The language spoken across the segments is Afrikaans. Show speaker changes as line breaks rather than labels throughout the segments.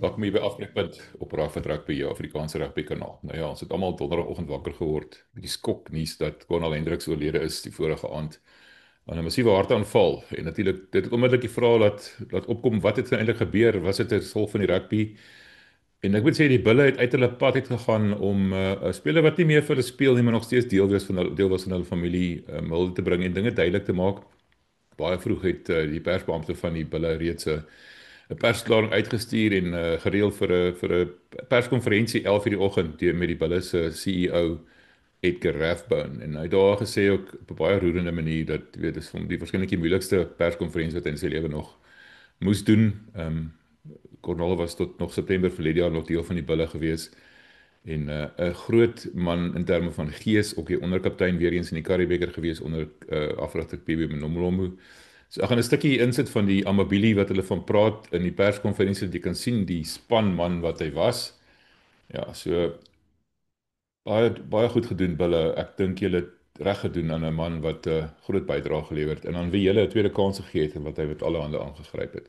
Welkom hier by Afbreekpunt op Rafa Rugby, jou Afrikaanse rugby kanaal. Nou ja, ons het almal donderdagoggend wakker geword met die skoknuus dat Cornel Hendricks oorlede is die vorige aand aan 'n massiewe hartaanval. En natuurlik dit het onmiddellik die vraag laat opkom, wat het eintlik gebeur? Was dit 'n gevolg van die rugby? En ek moet sê die Bulle het uit hulle pad uit gegaan om 'n speler wat nie meer vir hulle speel nie, maar nog steeds deel was van hulle familie hulde te bring en dinge duidelik te maak. Baie vroeg het die persbeampte van die Bulle reeds 'n persverklaring uitgestuur en gereël vir 'n perskonferensie 11:00 die oggend met die Bulle se CEO Edgar Rathbone. En hy het daar gesê ook op 'n baie roerende manier dat weet dis van die waarskynlik die moeilikste perskonferensie wat hy in sy lewe nog moes doen. Cornel was tot nog September verlede jaar nog deel van die Bulle gewees en 'n groot man in terme van gees, ook die onderkaptein weer eens in die Currie-beker gewees onder afrigter PB Mnomlomu. So ek gaan 'n stukkie insit van die amabilie wat hulle van praat in die perskonferensie dat jy kan sien die spanman wat hy was. Ja, so baie goed gedoen Bulle. Ek dink julle het reg gedoen aan 'n man wat 'n groot bydrae gelewer het en aan wie julle 'n tweede kans gegee het en wat hy met alle hande aangegryp het.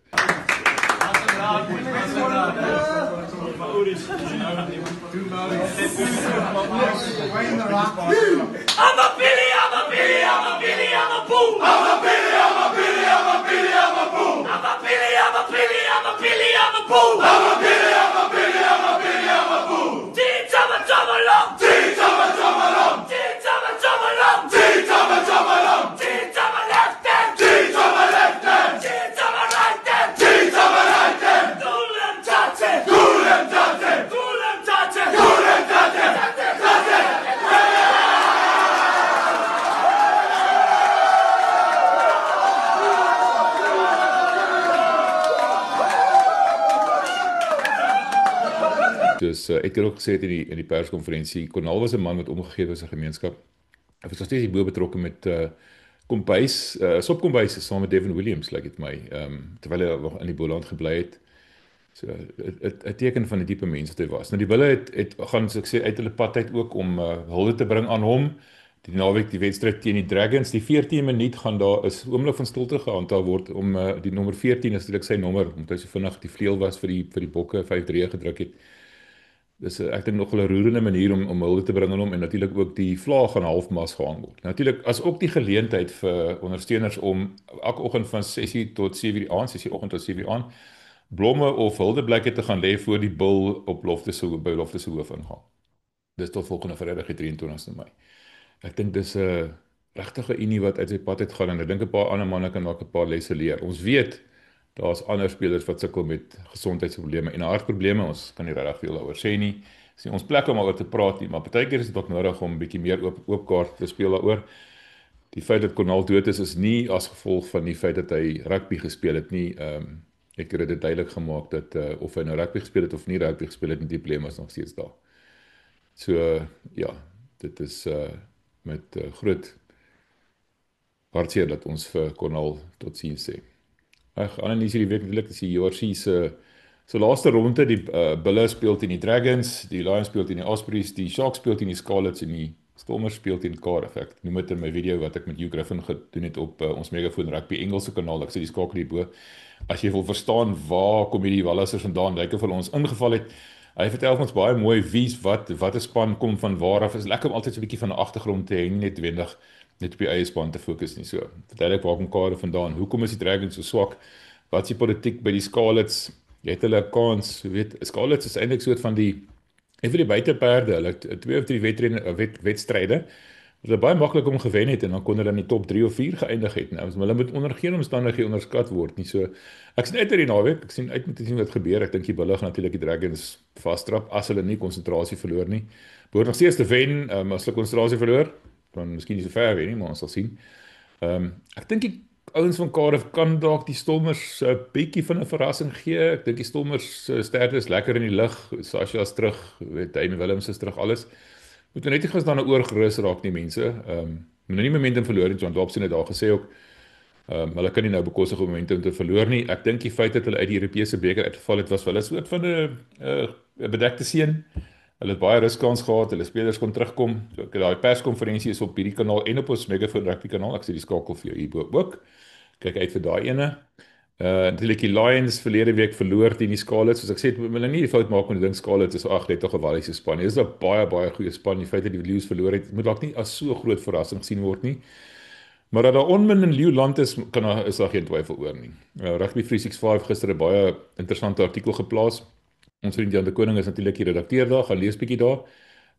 Dus ek het ook gesê het in die perskonferensie, Cornel was 'n man wat omgegee was aan gemeenskap. Hy was nog steeds bo betrokke met Kombuis, Sopkombuis saam met Devin Williams, lyk dit my, terwyl hy nog in die Boland gebly het. So 'n teken van die diepe mens wat hy was. Nou die Bulle het gaan so ek sê uit hulle pad uit ook om hulde te bring aan hom. Die naweek die wedstryd teen die Dragons, die 14 minuut gaan daar is oomblik van stilte gehandhaaf word om die nommer 14 is natuurlik sy nommer, omdat hy so vinnig die vleuel was vir die bokke 5-3 gedruk het. Dis ek dink nog 'n roerende manier om hulde te bring aan hom en natuurlik ook die vlaag gaan halfmas gehang word. Natuurlik as ook die geleentheid vir ondersteuners om elke oggend van 6:00 tot 7:00 die aand, 6:00 oggend tot 7:00 aand, blomme of huldeblikke te gaan lê voor die bil op Lofte se hoof ingang. Dis tot volgende Vrydag die 23ste Mei. Ek dink dis 'n regtige unie wat uit sy pad uit gaan en ek dink 'n paar ander manne kan dalk 'n paar lesse leer. Ons weet daar's ander spelers wat sukkel met gesondheidsprobleme en hartprobleme. Ons kan nie regtig veel daaroor sê nie. Dis nie ons plek om oor te praat nie, maar partykeer is dit ook nodig om 'n bietjie meer oop kaart te speel daaroor. Die feit dat Cornel dood is nie as gevolg van die feit dat hy rugby gespeel het nie. Ek het dit duidelik gemaak dat of hy nou rugby gespeel het of nie rugby gespeel het, die probleem is nog steeds daar. So ja, dit is met groot hartseer dat ons vir Cornel totsiens sê. Ander nuus hierdie week natuurlik is die JRC se laaste ronde, die Bulle speel teen die Dragons, die Lions speel teen die Ospreys, die Sharks speel teen die Scarlets en die Stormers speel teen Cardiff. Ek noem dit in my video wat ek met Hugh Griffin gedoen het op ons Megafoon Rugby Engelse kanaal. Ek sê die skakel hierbo. As jy wil verstaan waar kom hierdie Wallisers vandaan, lyk of hulle ons ingeval het. Hy vertel ons baie mooi wie's wat 'n span kom van waar af. Is lekker om altyd so 'n bietjie van 'n agtergrond te hê, nie net wendig net op die eie span te fokus nie. So, verduidelik waar kom Cardiff vandaan? Hoekom is die Dragons so swak? Wat is die politiek by die Scarlets? Jy het hulle 'n kans, weet, Scarlets is eintlik soort van een van die buiteperde. Hulle het 2 of 3 wedstryde wat hulle baie maklik om gewen het en dan kon hulle in die top 3 of 4 geëindig het. Nou, hulle moet onder geen omstandighede onderskat word nie. So, ek sien uit oor die naweek. Ek sien uit om te sien wat gebeur. Ek dink die Bulle gaan natuurlik die Dragons vasstrap as hulle nie konsentrasie verloor nie. Behoort nog steeds te wen, as hulle konsentrasie verloor, dan miskien nie so ver wen nie, maar ons sal sien. Ek dink die ouens van Cardiff kan dalk die Stormers 'n bietjie van 'n verrassing gee. Ek dink die Stormers se sterkte is lekker in die lug. Sasha is terug, weet Damien Williams is terug, alles. Moet net nie gestaan oorgerus raak nie mense. Moet nie momentum verloor nie. John Dobson het daar gesê ook. Hulle kan nie nou bekostig om momentum te verloor nie. Ek dink die feit dat hulle uit die Europese beker uitgeval het was vir hulle soort van 'n bedekte seën. Hulle het baie ruskans gehad, hulle spelers kon terugkom. So daai perskonferensie is op hierdie kanaal en op ons Megafoon Rugby kanaal. Ek sê die skakel vir jou hierbo ook. Kyk uit vir daai ene. Natuurlik die Lions verlede week verloor teen die Scarlets. Soos ek sê, moet hulle nie die fout maak met die ding Scarlets is ag net 'n geweldige span. Dit is 'n baie goeie span. Die feit dat die Blues verloor het, moet dalk nie as so groot verrassing gesien word nie. Maar dat daar onmin in Leeuland is daar geen twyfel oor nie. Rugby 365 gister 'n baie interessante artikel geplaas. Ons vriend Jan de Koning is natuurlik die redakteur daar, gaan lees bietjie daar.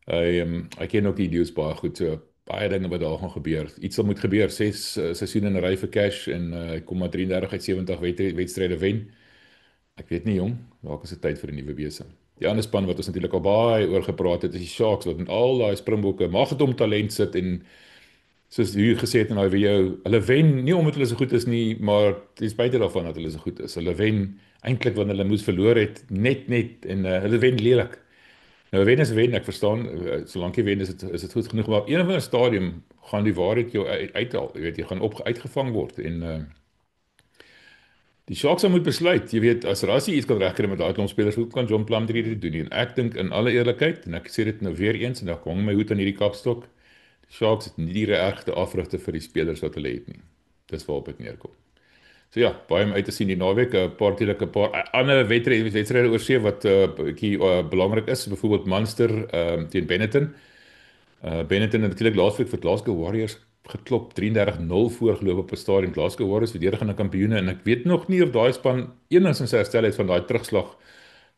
Hy ken ook die idees baie goed, so baie dinge wat daar gaan gebeur. Iets sal moet gebeur, 6 seisoene in 'n ry vir cash en hy kom maar 33 uit 70 wedstryde wen. Ek weet nie jong, dalk is dit tyd vir 'n nuwe wese. Die ander span wat ons natuurlik al baie oor gepraat het, is die Sharks wat met al daai Springbokke magdom talent sit en soos jy gesê het in daai video, hulle wen nie omdat hulle so goed is nie, maar ten spyte daarvan dat hulle so goed is. Hulle wen eintlik wanneer hulle moes verloor het, net en hulle wen lelik. Nou wen is wen, ek verstaan, solank jy wen is dit goed genoeg, maar op een of ander stadium gaan die waarheid jou uithaal. Jy weet, jy gaan uitgevang word en die Sharks moet besluit. Jy weet, as Rassie iets kan regkry met daai klomp spelers, hoe kan John Plumtree dit doen nie? En ek dink in alle eerlikheid, en ek sê dit nou weer eens en dan hang my hoed aan hierdie kapstok, die Sharks het nie die regte afrigte vir die spelers wat hulle het nie. Dis waarop dit neerkom. So ja, baie om uit te sien die naweek, 'n paar tydelike ander wedstryde oor see wat bietjie belangrik is, byvoorbeeld Munster teen Benetton. Benetton het natuurlik laasweek vir Glasgow Warriors geklop 33-0 voorgeloop op 'n stadion. Glasgow Warriors verdedigende kampioene en ek weet nog nie of daai span enigstens herstel het van daai terugslag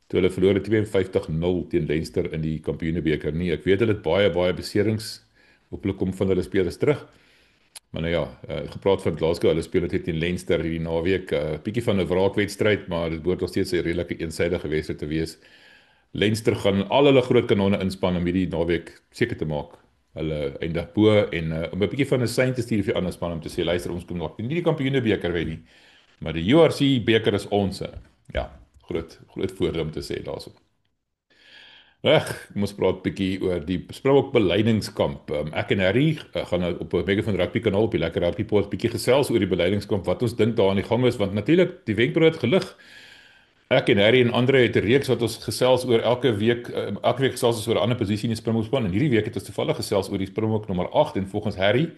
toe hulle verloor het 52-0 teen Leinster in die Kampioenebeker nie. Ek weet hulle het baie beserings. Hopelik kom van hulle spelers terug. Maar nou ja, gepraat van Glasgow, hulle speel dit teen Leinster hierdie naweek, 'n bietjie van 'n wraakwedstryd, maar dit behoort nog steeds 'n redelike eensaidige wedstryd te wees. Leinster gaan al hulle groot kanonne inspann om hierdie naweek seker te maak. Hulle eindig bo en om 'n bietjie van 'n sein te stuur vir die ander span om te sê luister, ons kom nog nie die Kampioenebeker wen nie, maar die URC beker is ons. Ja, groot voordeel om te sê daarso. Reg, ons praat bietjie oor die Springbok beleidingskamp. Ek en Harry gaan nou op 'n Megaphone Rugby kanaal op die Lekker Rugby Pod bietjie gesels oor die beleidingskamp, wat ons dink daar aan die gang is, want natuurlik die wenkbrood het gelig. Ek en Harry en Andre het 'n reeks wat ons gesels oor elke week gesels ons oor 'n ander posisie in die Springbokspan en hierdie week het ons toevallig gesels oor die Springbok nommer 8 en volgens Harry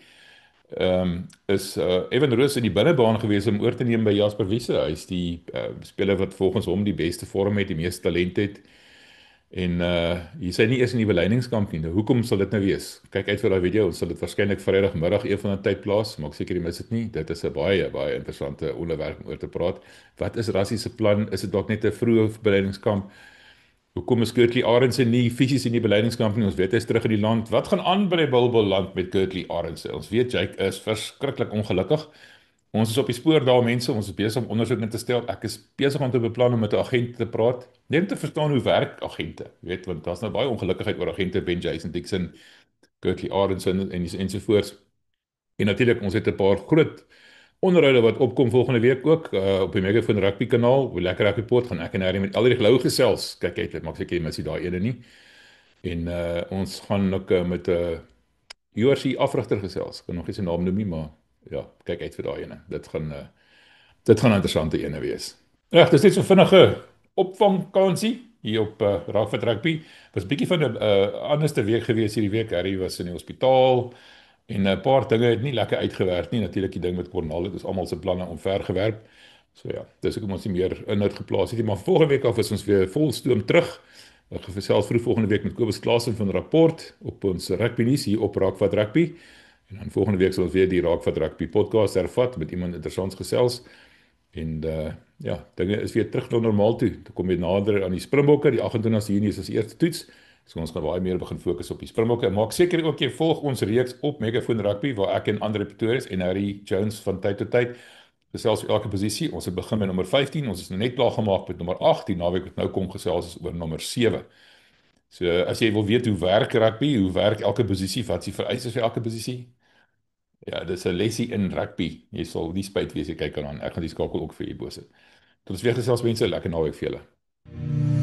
is Evan Roos in die binnebaan gewees om oor te neem by Jasper Wiese. Hy is die speler wat volgens hom die beste vorm het, die meeste talent het. En jy sê nie eers in die beleidingskamp nie. Nou, hoekom sal dit nou wees? Kyk uit vir daai video. Ons sal dit waarskynlik Vrydagmiddag een van die tyd plaas, maar ek seker jy mis dit nie. Dit is 'n baie interessante onderwerp om oor te praat. Wat is Rassie se plan? Is dit dalk net 'n vroeë beleidingskamp? Hoekom is Kurtley Arendse nie fisies in die beleidingskamp nie? Ons weet hy's terug in die land. Wat gaan aan by die Bulbul land met Kurtley Arendse? Ons weet Jake is verskriklik ongelukkig. Ons is op die spoor daar mense, ons is besig om ondersoek in te stel. Ek is besig om te beplan om met 'n agent te praat, net om te verstaan hoe werk agente. Jy weet, want daar's nou baie ongelukkigheid oor agente, Ben Jason Dixon, Kurtley Arendse ensovoorts. En natuurlik, ons het 'n paar groot onderhoude wat opkom volgende week ook op die Megaphone Rugby kanaal. Hoe Lekker Rugby Pod gaan ek en Harry met Elrie Lou gesels. Kyk uit, dit maak seker jy mis nie daai ene nie. En ons gaan ook met 'n URC afrigter gesels. Ek kan nog nie sy naam noem nie, maar ja, kyk uit vir daai ene. Dit gaan 'n interessante ene wees. Reg, dis net so vinnige opvangkansie hier op Raakvat Rugby. Was 'n bietjie van 'n anderste week gewees hierdie week. Harry was in die hospitaal en 'n paar dinge het nie lekker uitgewerk nie. Natuurlik die ding met Cornal, dit is almal se planne omvergewerp. So ja, dis hoekom ons nie meer inhoud geplaas het nie, maar volgende week af is ons weer vol stoom terug. Ek gaan gesels vroeg volgende week met Kobus Klaasen van Rapport op ons rugby nuus hier op Raakvat Rugby. En dan volgende week sal ons weer die Raakvat Rugby podcast hervat met iemand interessants gesels. En ja, dinge is weer terug na normaal toe. Toe kom jy nader aan die Springbokke, die 28ste Junie is ons eerste toets. So ons gaan baie meer begin fokus op die Springbokke. Maak seker ook jy volg ons reeks op Megaphone Rugby waar ek en Andre Pretorius en Harry Jones van tyd tot tyd gesels oor elke posisie. Ons het begin met nommer 15, ons is nou net klaar gemaak met nommer 8, die naweek wat nou kom gesels is oor nommer 7. So as jy wil weet hoe werk rugby, hoe werk elke posisie, wat is die vereistes vir elke posisie? Ja, dis 'n lesie in rugby. Jy sal nie spyt wees jy kyk aan. Ek gaan die skakel ook vir u bo sit. Tot ons weer gesels mense, lekker naweek vir julle.